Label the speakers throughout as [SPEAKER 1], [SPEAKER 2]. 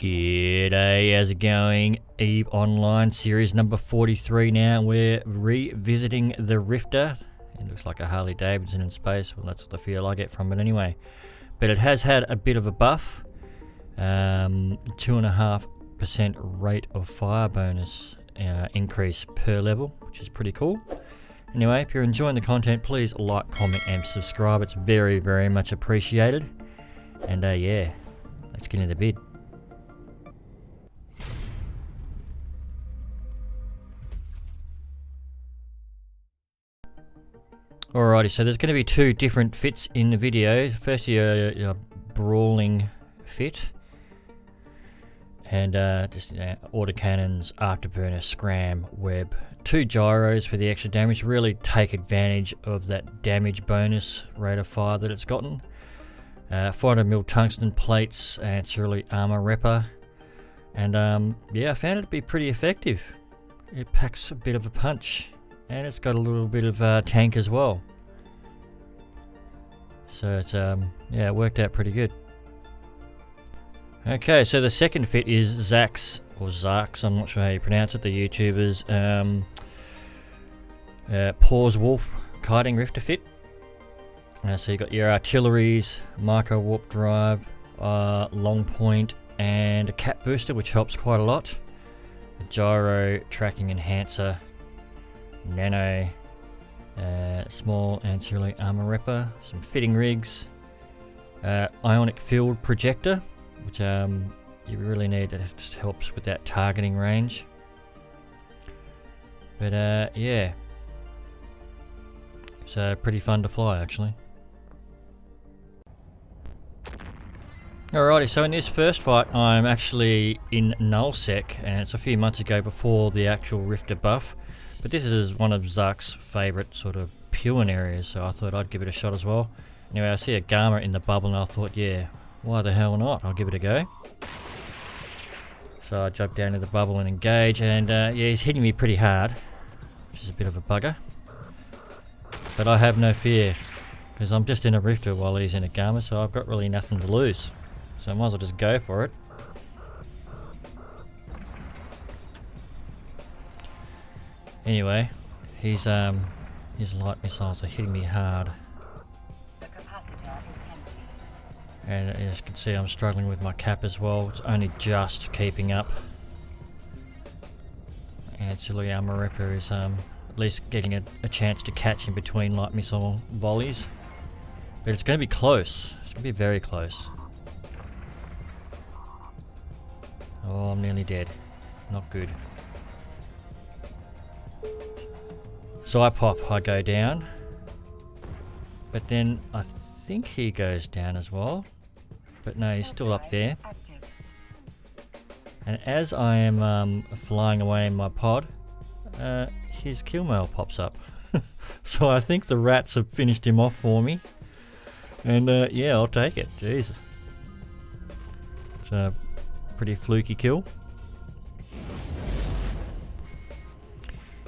[SPEAKER 1] G'day, how's it going? EVE Online series number 43 now. We're revisiting the Rifter. It looks like a Harley Davidson in space. Well, that's what the feel I get from it anyway. But it has had a bit of a buff. 2.5% rate of fire bonus increase per level, which is pretty cool. Anyway, if you're enjoying the content, please like, comment and subscribe. It's very, very much appreciated. And yeah, let's get into the bid. Alrighty, so there's going to be two different fits in the video. Firstly, a brawling fit, and just autocannons, afterburner, scram, web. 2 gyros for the extra damage. Really take advantage of that damage bonus rate of fire that it's gotten. 400mm tungsten plates, Ancillary armor repper, and yeah, I found it to be pretty effective. It packs a bit of a punch. And it's got a little bit of tank as well. So it's yeah, it worked out pretty good. Okay, so the second fit is Zax, or Zarks, I'm not sure how you pronounce it, the YouTuber's Paws Wolf kiting rifter fit. So you got your artilleries, Microwarpdrive, long point, and a cap booster, which helps quite a lot. A gyro tracking enhancer, nano, small ancillary armor repper, some fitting rigs, Ionic field projector, which you really need. It just helps with that targeting range. But yeah, so pretty fun to fly actually. Alrighty, so in this first fight I'm actually in nullsec, and it's a few months ago before the actual Rifter buff. But this is one of Zark's favourite sort of pewing areas, so I thought I'd give it a shot as well. Anyway, I see a Gamma in the bubble and I thought, yeah, why the hell not? I'll give it a go. So I jumped down to the bubble and engage, and yeah, he's hitting me pretty hard, which is a bit of a bugger. But I have no fear, because I'm just in a Rifter while he's in a Gamma, so I've got really nothing to lose. So I might as well just go for it. Anyway, his light missiles are hitting me hard.
[SPEAKER 2] The capacitor is empty.
[SPEAKER 1] And as you can see, I'm struggling with my cap as well. It's only just keeping up. Ancillary armor repper is at least getting a chance to catch in between light missile volleys. But it's going to be close. It's going to be very close. Oh, I'm nearly dead. Not good. So I pop, I go down, but then I think he goes down as well, but no, he's still up there. And as I am flying away in my pod, his kill mail pops up. So I think the rats have finished him off for me, and yeah, I'll take it. Jesus, it's a pretty fluky kill.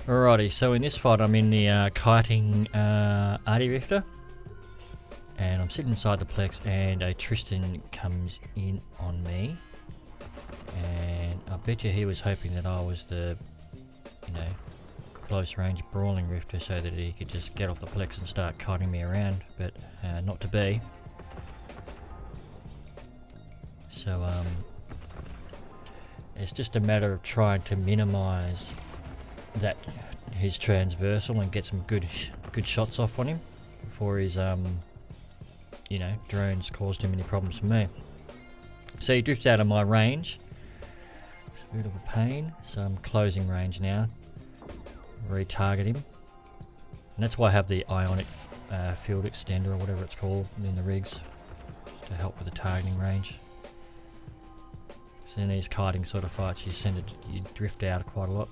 [SPEAKER 1] Alrighty, so in this fight I'm in the kiting arty rifter, and I'm sitting inside the plex, and a Tristan comes in on me, and I bet you he was hoping that I was the, you know, close range brawling rifter so that he could just get off the plex and start kiting me around, but not to be. So it's just a matter of trying to minimize that his transversal and get some good shots off on him before his you know, drones caused him any problems for me. So he drifts out of my range. It's a bit of a pain, so I'm closing range now. Retarget him, and that's why I have the Ionic field extender or whatever it's called in the rigs to help with the targeting range. So in these kiting sort of fights, you drift out quite a lot.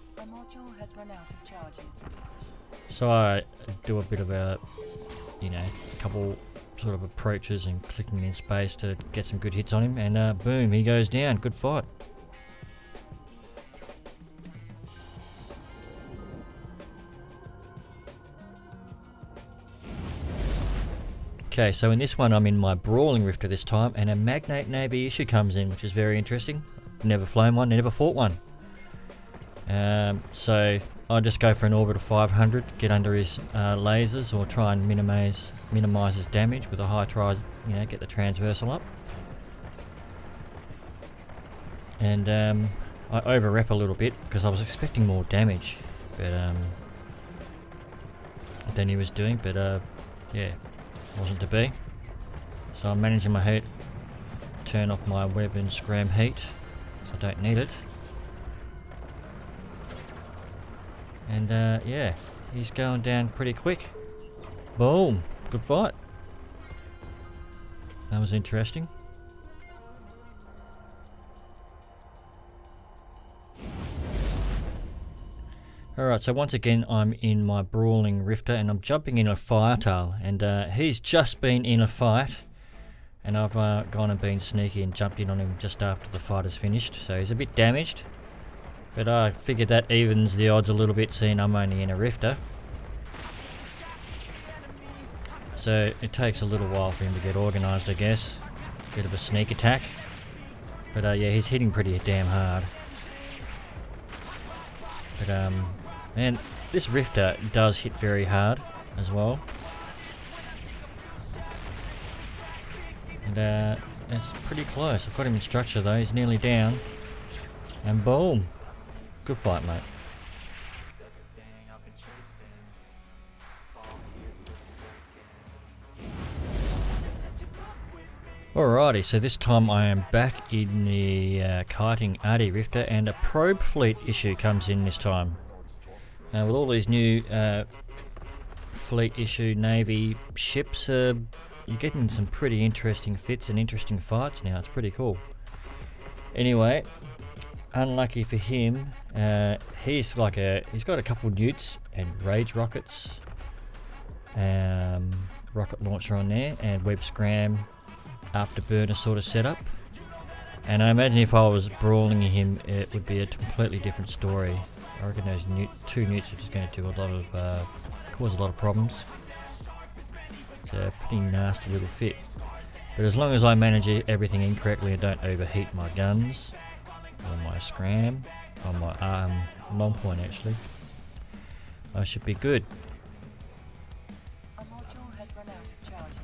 [SPEAKER 2] Has run out of charges.
[SPEAKER 1] So I do a bit of a, you know, a couple sort of approaches and clicking in space to get some good hits on him, and boom, he goes down. Good fight. Okay, so in this one I'm in my brawling rifter this time, and a Magnate Navy issue comes in, which is very interesting. never flown one, never fought one. So I just go for an orbit of 500, get under his lasers, or try and minimize his damage with a high try, get the transversal up. And I over-rep a little bit because I was expecting more damage, but than he was doing, but yeah, wasn't to be. So I'm managing my heat, turn off my web and scram heat, so I don't need it. And yeah, he's going down pretty quick. Boom, good fight. That was interesting. Alright, so once again I'm in my brawling rifter and I'm jumping in a fire tail, and he's just been in a fight, and I've gone and been sneaky and jumped in on him just after the fight is finished, so he's a bit damaged, but I figured that evens the odds a little bit, seeing I'm only in a rifter. So it takes a little while for him to get organised, I guess. Bit of a sneak attack, but yeah, he's hitting pretty damn hard. But man, this rifter does hit very hard as well. And it's pretty close. I've got him in structure though, he's nearly down. And boom! Good fight, mate. Alrighty, so this time I am back in the kiting RD Rifter, and a probe fleet issue comes in this time. With all these new fleet issue Navy ships, you're getting some pretty interesting fits and interesting fights now. It's pretty cool. Anyway, unlucky for him, he's got a couple newts and rage rockets, rocket launcher on there, and web scram afterburner sort of setup. And I imagine if I was brawling him, it would be a completely different story. I reckon those two newts are just going to do cause a lot of problems. It's a pretty nasty little fit. But as long as I manage everything incorrectly and don't overheat my guns, or my scram, or my long point actually, I should be good.
[SPEAKER 2] A module has run out of charges.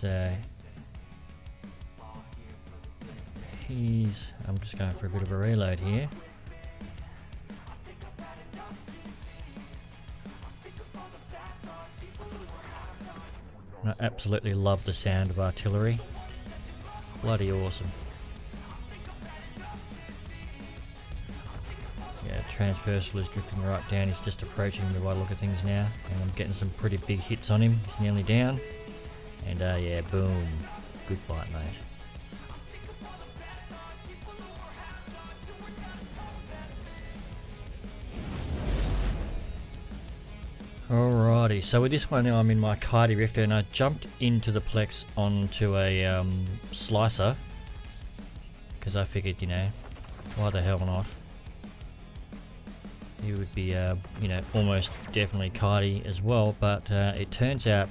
[SPEAKER 1] So I'm just going for a bit of a reload here. I absolutely love the sound of artillery. Bloody awesome. Yeah, transversal is drifting right down. He's just approaching me by the look of things now, and I'm getting some pretty big hits on him. He's nearly down. And yeah, boom. Good fight, mate. Alrighty, so with this one now I'm in my Kitey Rifter, and I jumped into the Plex onto a slicer, because I figured, why the hell not? He would be, almost definitely Kitey as well, but it turns out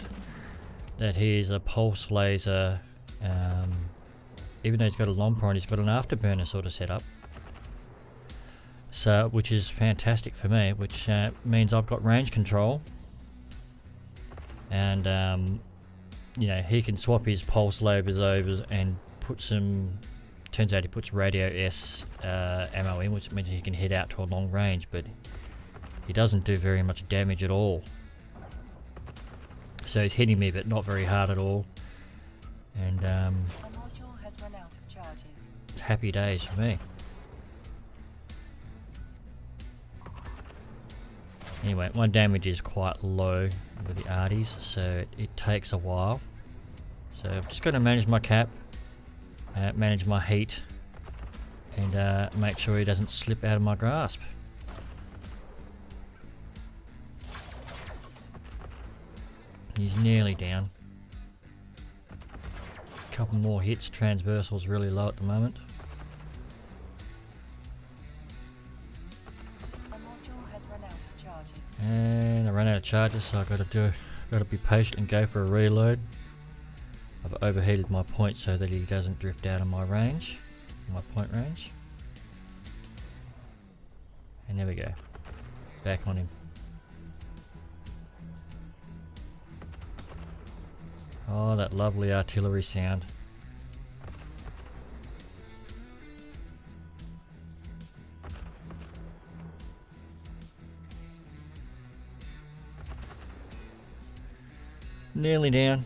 [SPEAKER 1] that he is a pulse laser, even though he's got a long point, he's got an afterburner sort of setup. So, which is fantastic for me, which means I've got range control, and he can swap his pulse lasers over and put some. Turns out he puts radio S ammo in, which means he can hit out to a long range, but he doesn't do very much damage at all. So he's hitting me, but not very hard at all. And
[SPEAKER 2] A module has run out of charges.
[SPEAKER 1] happy days for me. Anyway, my damage is quite low with the arties, so it takes a while. So I've just got to manage my cap, manage my heat, and make sure he doesn't slip out of my grasp. He's nearly down. Couple more hits. Transversal's really low at the moment. And I ran out of charges, so I've got to be patient and go for a reload. I've overheated my point so that he doesn't drift out of my range. my point range. And there we go. Back on him. Oh, that lovely artillery sound. Nearly down.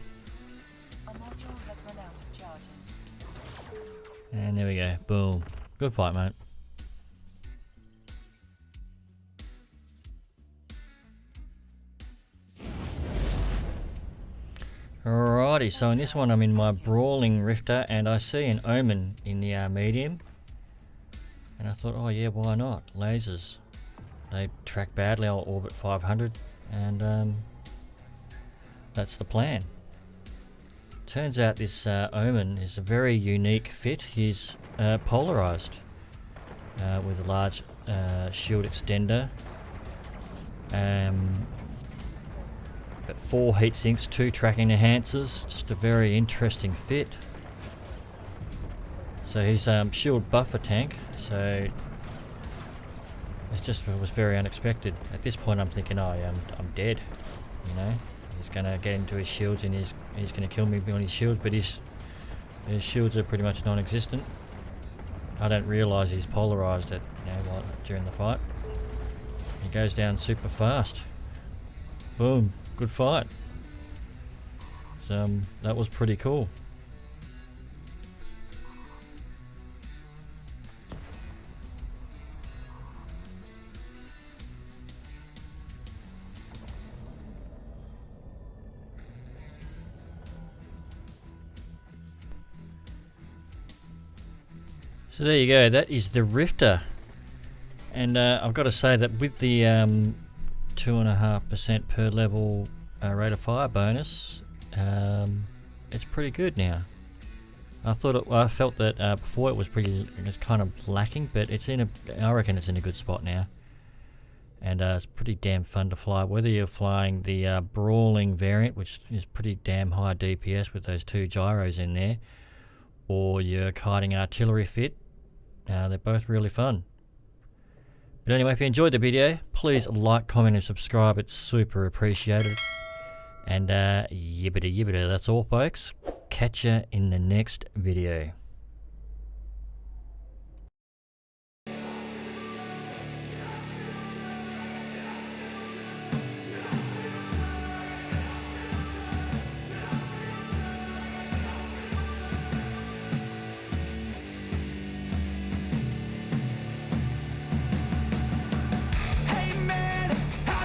[SPEAKER 2] Our module has run out of charges.
[SPEAKER 1] And there we go. Boom. Good fight, mate. Alrighty, so in this one I'm in my Brawling Rifter and I see an Omen in the medium. And I thought, oh yeah, why not? Lasers. They track badly, I'll orbit 500 and that's the plan. Turns out this Omen is a very unique fit. He's polarized with a large shield extender. Got 4 heat sinks, 2 tracking enhancers. Just a very interesting fit. So he's shield buffer tank. So it was very unexpected. At this point, I'm thinking, oh yeah, I'm dead. You know, he's gonna get into his shields and he's gonna kill me on his shields. But his shields are pretty much non-existent. I don't realise he's polarized during the fight. He goes down super fast. Boom. Good fight. So that was pretty cool. So there you go, that is the Rifter. And I've got to say that with the 2.5% per level rate of fire bonus, it's pretty good now. I felt that before it was kind of lacking, but I reckon it's in a good spot now. And it's pretty damn fun to fly, whether you're flying the Brawling variant, which is pretty damn high DPS with those 2 gyros in there, or your kiting artillery fit. They're both really fun. But anyway, if you enjoyed the video, please like, comment and subscribe. It's super appreciated. And yibbida yibbida, that's all folks. Catch ya in the next video.